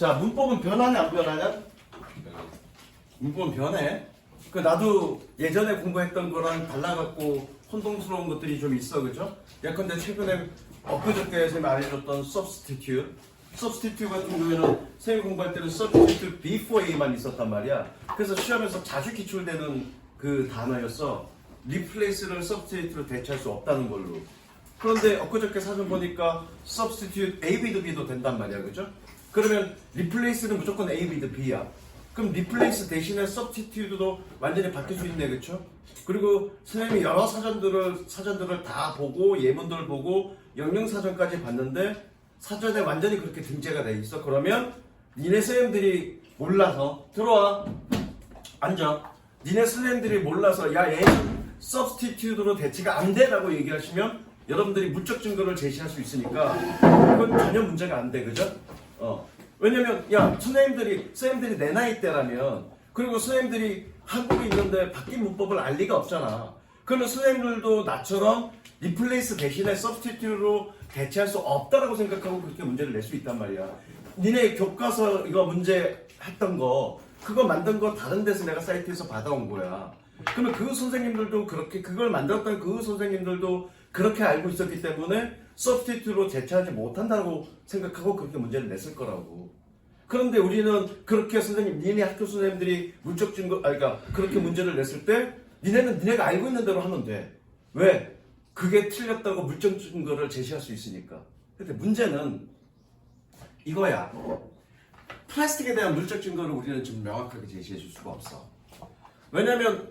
자, 문법은 변하냐 안 변하냐? 문법은 변해. 나도 예전에 공부했던 거랑 달라갖고 혼동스러운 것들이 좀 있어, 그죠? 예컨대 최근에 엊그저께 선생님이 알려줬던 substitute 같은 경우에는 선생님 공부할 때는 substitute before a만 있었단 말이야. 그래서 시험에서 자주 기출되는 그 단어였어. replace를 substitute로 대체할 수 없다는 걸로. 그런데 엊그저께 사전 보니까 substitute A with B도 된단 말이야, 그죠? 그러면 replace는 무조건 A with B야. 그럼 replace 대신에 substitute도 완전히 바뀔 수 있네, 그쵸? 그리고 선생님이 여러 사전들을 다 보고 예문들 보고 영영사전까지 봤는데 사전에 완전히 그렇게 등재가 돼 있어. 그러면 니네 선생님들이 몰라서 들어와 앉아. 니네 선생님들이 몰라서 야 얘는 substitute로 대체가 안 돼라고 얘기하시면 여러분들이 물적 증거를 제시할 수 있으니까 그건 전혀 문제가 안 돼, 그죠? 왜냐면 야 선생님들이 내 나이 때라면 그리고 선생님들이 한국에 있는데 바뀐 문법을 알 리가 없잖아. 그러면 선생님들도 나처럼 리플레이스 대신에 서브스티튜트로 대체할 수 없다라고 생각하고 그렇게 문제를 낼 수 있단 말이야. 니네 교과서 이거 문제 했던 거 그거 만든 거 다른 데서 내가 사이트에서 받아온 거야. 그러면 그 선생님들도 그렇게 그걸 만들었던 그 선생님들도 그렇게 알고 있었기 때문에 서브스티튜트로 대체하지 못한다고 생각하고 그렇게 문제를 냈을 거라고. 그런데 우리는 그렇게 니네 학교 선생님들이 문적 증거, 그러니까 그렇게 문제를 냈을 때 니네는 니네가 알고 있는 대로 하면 돼. 왜? 그게 틀렸다고 물적 증거를 제시할 수 있으니까. 근데 문제는 이거야. 플라스틱에 대한 물적 증거를 우리는 지금 명확하게 제시해 줄 수가 없어. 왜냐면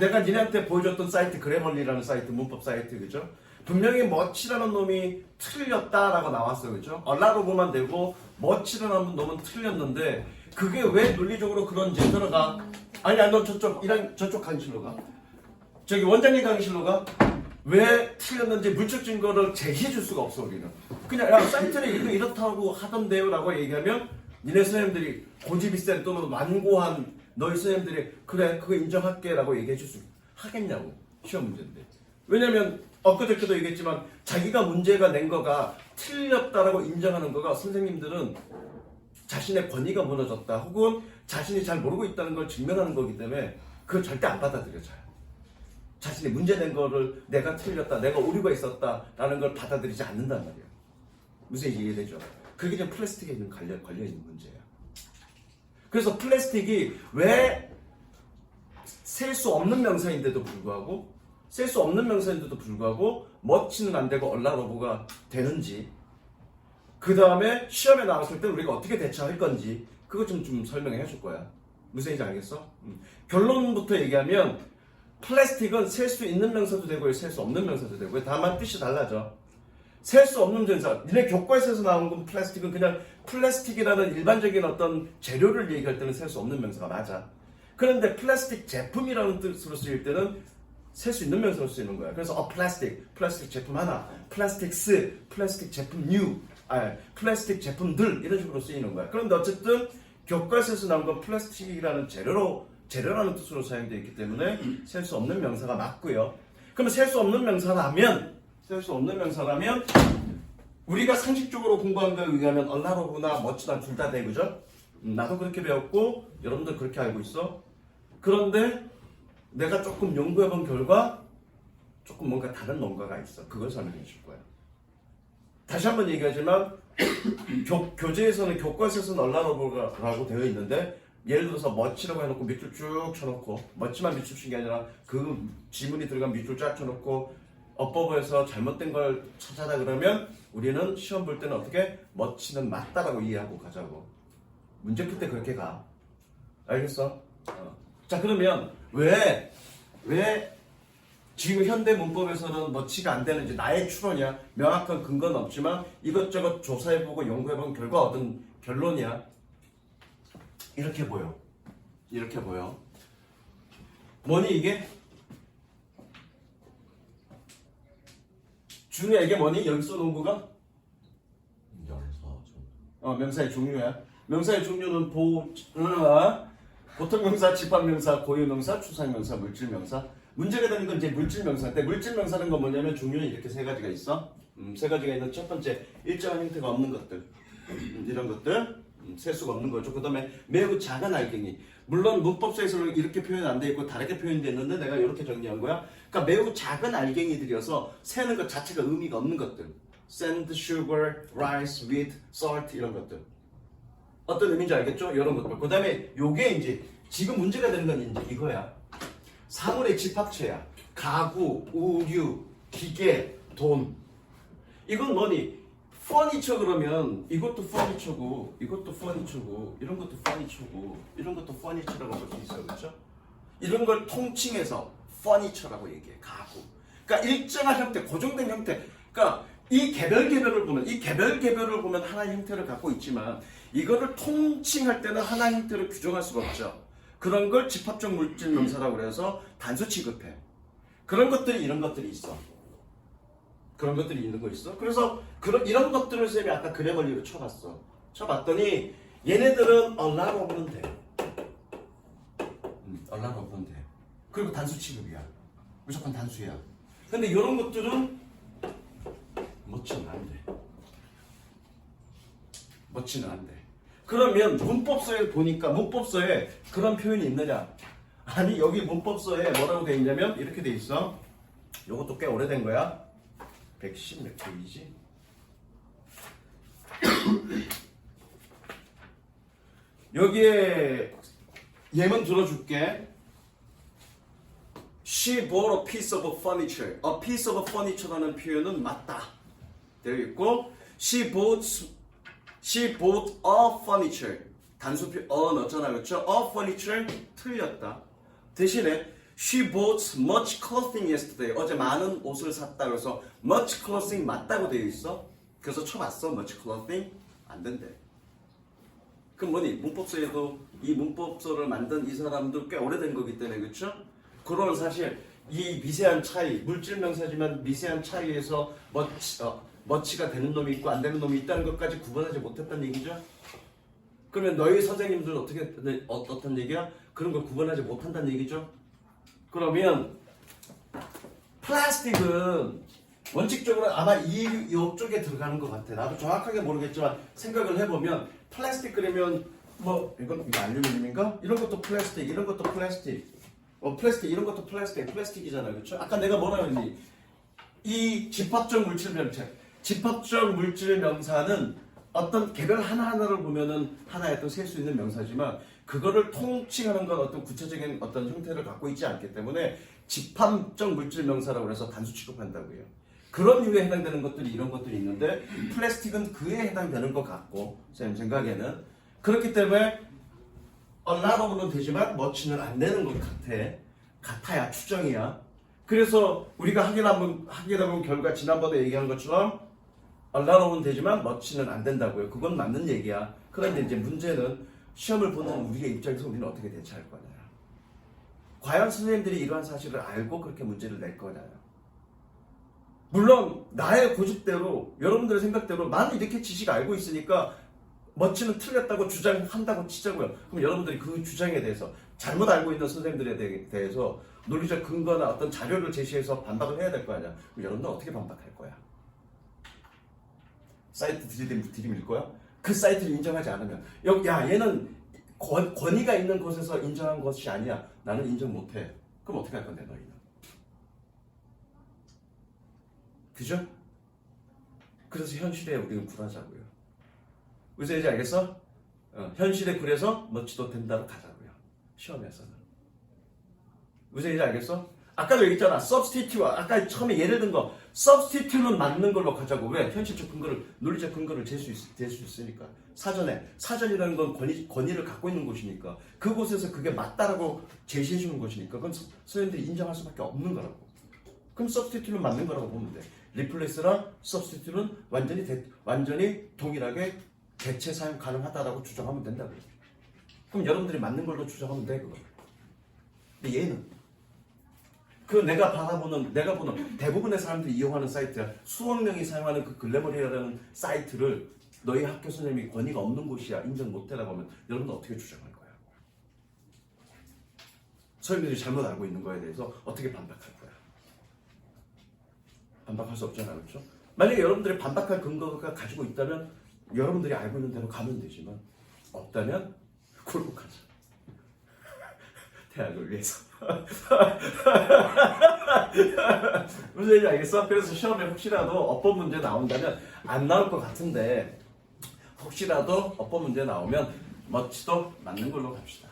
내가 니네한테 보여줬던 사이트 그래멀리라는 사이트, 문법 사이트, 그죠? 분명히 머치라는 놈이 틀렸다라고 나왔어, 그죠? 얼라로브만 되고 머치라는 놈은 틀렸는데 그게 왜 논리적으로 그런지 들어가. 아니야, 너 저쪽 강의실로 가. 저기 원장님 강의실로 가. 왜 틀렸는지 물적 증거를 제시해 줄 수가 없어, 우리는. 그냥 야 사이트는 이렇다고 하던데요 라고 얘기하면 니네 선생님들이 고집이 센 또는 완고한 너희 선생님들이 그래 그거 인정할게 라고 얘기해 줄 수 하겠냐고. 시험 문제인데. 왜냐면 엊그저께도 얘기했지만 자기가 문제가 낸 거가 틀렸다라고 인정하는 거가 선생님들은 자신의 권위가 무너졌다 혹은 자신이 잘 모르고 있다는 걸 증명하는 거기 때문에 그걸 절대 안 받아들여져요. 자신이 문제 낸 거를 내가 틀렸다, 내가 오류가 있었다라는 걸 받아들이지 않는단 말이에요. 무슨 얘기 이해되죠? 그게 지금 플라스틱에 걸려있는 문제예요. 그래서 플라스틱이 왜 셀 수 없는 명사인데도 불구하고 머치는 안 되고 얼라로브가 되는지 그 다음에 시험에 나왔을 때 우리가 어떻게 대처할 건지 그거 좀 설명해 줄 거야. 무슨 얘기인지 알겠어? 결론부터 얘기하면 플라스틱은 셀 수 있는 명사도 되고요, 셀 수 없는 명사도 되고요. 다만 뜻이 달라져. 셀 수 없는 명사, 니네 교과서에서 나온 건 플라스틱은 그냥 플라스틱이라는 일반적인 어떤 재료를 얘기할 때는 셀 수 없는 명사가 맞아. 그런데 플라스틱 제품이라는 뜻으로 쓰일 때는 셀 수 있는 명사로 쓰이는 거야. 그래서 플라스틱 제품 하나, 플라스틱스, 플라스틱 제품 플라스틱 제품들 이런 식으로 쓰이는 거야. 그런데 어쨌든 교과서에서 나온 건 플라스틱이라는 재료라는 뜻으로 사용되어 있기 때문에 셀 수 없는 명사가 맞고요. 그러면 셀 수 없는 명사라면 우리가 상식적으로 공부한 거에 의하면 얼라로브나 머치나 둘 다 돼, 그죠? 나도 그렇게 배웠고 여러분들 그렇게 알고 있어. 그런데 내가 조금 연구해본 결과 조금 뭔가 다른 뭔가가 있어. 그걸 설명해 줄 거야. 다시 한번 얘기하지만 교재에서는 교과서에서는 얼라로브라고 되어 있는데 예를 들어서 머치라고 해놓고 밑줄 쭉 쳐놓고 머치만 밑줄 친 게 아니라 그 지문이 들어간 밑줄 쫙 쳐놓고 어법에서 잘못된 걸 찾아라 그러면 우리는 시험 볼 때는 어떻게 머치는 맞다라고 이해하고 가자고. 문제 풀 때 그렇게 가. 알겠어? 자 그러면 왜 지금 현대 문법에서는 머치가 안 되는지 나의 추론이야. 명확한 근거는 없지만 이것저것 조사해보고 연구해본 결과 얻은 결론이야. 이렇게 보여. 뭐니 이게? 준우야 이게 뭐니? 여기 써놓은 거가? 명사의 종류야. 명사의 종류는 보통명사, 집합명사, 고유명사, 추상명사, 물질명사. 문제가 되는 건 이제 물질명사인데 물질명사는 건 뭐냐면 종류는 이렇게 세 가지가 있어. 세 가지가 있는 첫 번째 일정한 형태가 없는 것들 이런 것들 셀 수가 없는 거죠. 그 다음에 매우 작은 알갱이. 물론 문법서에서는 이렇게 표현 안 돼 있고 다르게 표현됐는데 내가 이렇게 정리한 거야. 그러니까 매우 작은 알갱이들이어서 세는 것 자체가 의미가 없는 것들. sand, sugar, rice, wheat, salt 이런 것들. 어떤 의미인지 알겠죠? 이런 것들. 그 다음에 요게 이제 지금 문제가 되는 건 이제 이거야. 사물의 집합체야. 가구, 의류, 기계, 돈. 이건 뭐니? 퍼니처 그러면 이것도 퍼니처고 이것도 퍼니처고 이런 것도 퍼니처고 이런 것도 퍼니처라고 볼 수 있어요. 그렇죠? 이런 걸 통칭해서 퍼니처라고 얘기해. 가구. 그러니까 일정한 형태, 고정된 형태. 그러니까 이 개별을 보면 하나의 형태를 갖고 있지만 이거를 통칭할 때는 하나의 형태를 규정할 수가 없죠. 그런 걸 집합적 물질 명사라고 그래서 단수 취급해. 그런 것들이 이런 것들이 있어. 그런 것들이 있는 거 있어. 그래서 이런 것들을 쌤이 아까 그래머리로 쳐봤어. 쳐봤더니 얘네들은 a lot of는 돼. a lot of는 돼. 그리고 단수 취급이야. 무조건 단수야. 근데 이런 것들은 멋지는 안 돼. 멋지는 안 돼. 그러면 문법서에 보니까 문법서에 그런 표현이 있느냐? 아니 여기 문법서에 뭐라고 돼 있냐면 이렇게 돼 있어. 이것도 꽤 오래된 거야. 110 몇 페이지? 여기에 예문 들어줄게. She bought a piece of furniture. A piece of furniture라는 표현은 맞다. 되어 있고 She bought a furniture. 단수표 a 넣었잖아, 그렇죠? A furniture 틀렸다. 대신에 She bought much clothing yesterday. 어제 많은 옷을 샀다. 그래서 much clothing 맞다고 되어 있어. 그래서 쳐봤어. much clothing 안 된대. 그럼 뭐니? 문법서에도 이 문법서를 만든 이 사람도 꽤 오래된 거기 때문에 그렇죠? 그런 사실 이 미세한 차이, 물질 명사지만 미세한 차이에서 much가 되는 놈이 있고 안 되는 놈이 있다는 것까지 구분하지 못했다는 얘기죠. 그러면 너희 선생님들은 어떤 얘기야? 그런 걸 구분하지 못한다는 얘기죠. 그러면 플라스틱은 원칙적으로 아마 이쪽에 들어가는 것 같아. 나도 정확하게 모르겠지만 생각을 해보면 플라스틱 그러면 뭐 이거 알루미늄인가? 이런 것도 플라스틱, 이런 것도 플라스틱. 플라스틱 이런 것도 플라스틱이잖아, 그렇죠? 아까 내가 뭐라 했니? 이 집합적 물질 명사는 어떤 개별 하나하나를 보면은 하나의 또 셀 수 있는 명사지만 그거를 통칭하는 건 어떤 구체적인 어떤 형태를 갖고 있지 않기 때문에 집합적 물질 명사라고 해서 단수 취급한다고요. 그런 이유에 해당되는 것들이 이런 것들이 있는데 플라스틱은 그에 해당되는 것 같고 쌤 생각에는 그렇기 때문에 a lot of는 되지만 much는 안 되는 것 같아야 추정이야. 그래서 우리가 확인해본 결과 지난번에 얘기한 것처럼 a lot of는 되지만 much는 안 된다고요. 그건 맞는 얘기야. 그런데 이제 문제는 시험을 보는 우리의 입장에서 우리는 어떻게 대처할 거냐. 과연 선생님들이 이러한 사실을 알고 그렇게 문제를 낼 거냐요. 물론 나의 고집대로 여러분들의 생각대로 나는 이렇게 지식 알고 있으니까 멋지는 틀렸다고 주장한다고 치자고요. 그럼 여러분들이 그 주장에 대해서 잘못 알고 있는 선생님들에 대해서 논리적 근거나 어떤 자료를 제시해서 반박을 해야 될 거 아니야. 그럼 여러분들 어떻게 반박할 거야? 사이트 들이밀 거야? 그 사이트를 인정하지 않으면 야 얘는 권위가 있는 곳에서 인정한 것이 아니야. 나는 인정 못해. 그럼 어떻게 할 건데 너희는? 그죠? 그래서 현실에 우리는 굴하자고요. 무슨 얘기인지 알겠어? 현실에 굴해서 멋지도 된다로 가자고요. 시험에서는. 무슨 얘기인지 알겠어? 아까도 얘기했잖아. substitute. 아까 처음에 예를 든 거. substitute는 맞는 걸로 가자고. 왜? 현실적 근거를, 논리적 근거를 잴 수 있으니까. 사전이라는 건 권위를 갖고 있는 곳이니까. 그곳에서 그게 맞다라고 제시해 주는 것이니까. 그건 선생님들이 인정할 수밖에 없는 거라고. 그럼 substitute는 맞는 거라고 보면 돼. replace랑 substitute는 완전히 동일하게 대체 사용 가능하다라고 주장하면 된다고요. 그럼 여러분들이 맞는 걸로 주장하면 돼, 그거. 근데 얘는 내가 보는 대부분의 사람들이 이용하는 사이트야. 수억 명이 사용하는 그 글래머리라는 사이트를 너희 학교 선생님이 권위가 없는 곳이야. 인정 못해라고 하면 여러분들 어떻게 주장할 거야? 선생님들이 잘못 알고 있는 거에 대해서 어떻게 반박할 거야? 반박할 수 없잖아, 그렇죠? 만약에 여러분들이 반박할 근거가 가지고 있다면 여러분들이 알고 있는 대로 가면 되지만 없다면 굴복하자. 대학을 위해서. 무슨 얘기인지 알겠어? 그래서 시험에 혹시라도 어법 문제 나온다면 안 나올 것 같은데 혹시라도 어법 문제 나오면 멋지도 맞는 걸로 갑시다.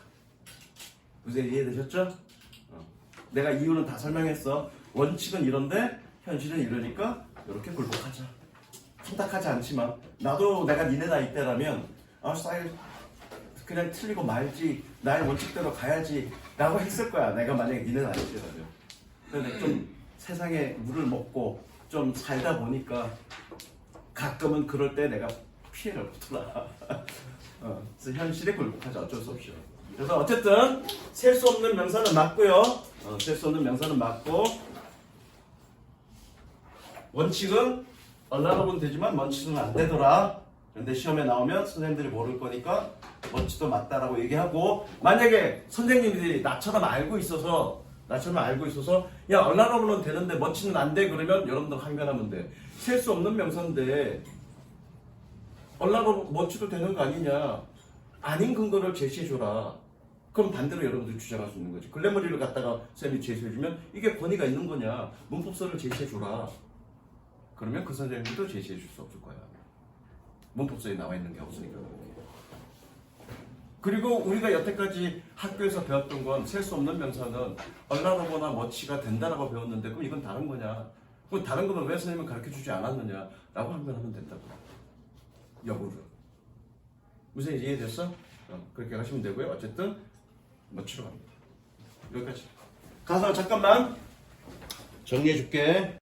무슨 얘기 이해되셨죠? 내가 이유는 다 설명했어. 원칙은 이런데 현실은 이러니까 이렇게 굴복하자. 선택하지 않지만 나도 내가 니네 나이 때라면 스타일 그냥 틀리고 말지 나의 원칙대로 가야지 라고 했을 거야. 내가 만약에 니네 나이 때라면. 근데 좀 세상에 물을 먹고 좀 살다 보니까 가끔은 그럴 때 내가 피해를 보더라. 그래서 현실에 굴복하자. 어쩔 수 없죠. 그래서 어쨌든 셀 수 없는 명사는 맞고요. 셀 수 없는 명사는 맞고 원칙은 얼라놓으면 되지만 원칙은 안 되더라. 그런데 시험에 나오면 선생님들이 모를 거니까 원칙도 맞다라고 얘기하고 만약에 선생님들이 나처럼 알고 있어서 야 얼라놓으면 되는데 원칙은 안 돼 그러면 여러분들 항변하면 돼. 셀 수 없는 명사인데 얼라놓으면 원칙도 되는 거 아니냐. 아닌 근거를 제시해줘라. 그럼 반대로 여러분들 주장할 수 있는 거지. 글래머리를 갖다가 쌤이 제시해주면 이게 권위가 있는 거냐. 문법서를 제시해줘라. 그러면 그 선생님도 제시해줄 수 없을 거야. 문법서에 나와 있는 게 없으니까. 그리고 우리가 여태까지 학교에서 배웠던 건 셀 수 없는 명사는 얼라놓거나 머치가 된다라고 배웠는데 그럼 이건 다른 거냐. 그럼 다른 거는 왜 선생님은 가르쳐주지 않았느냐 라고 항변하면 된다고. 여부를. 무슨 이해됐어? 그렇게 하시면 되고요. 어쨌든 머치로 갑니다. 여기까지. 가서 잠깐만 정리해 줄게.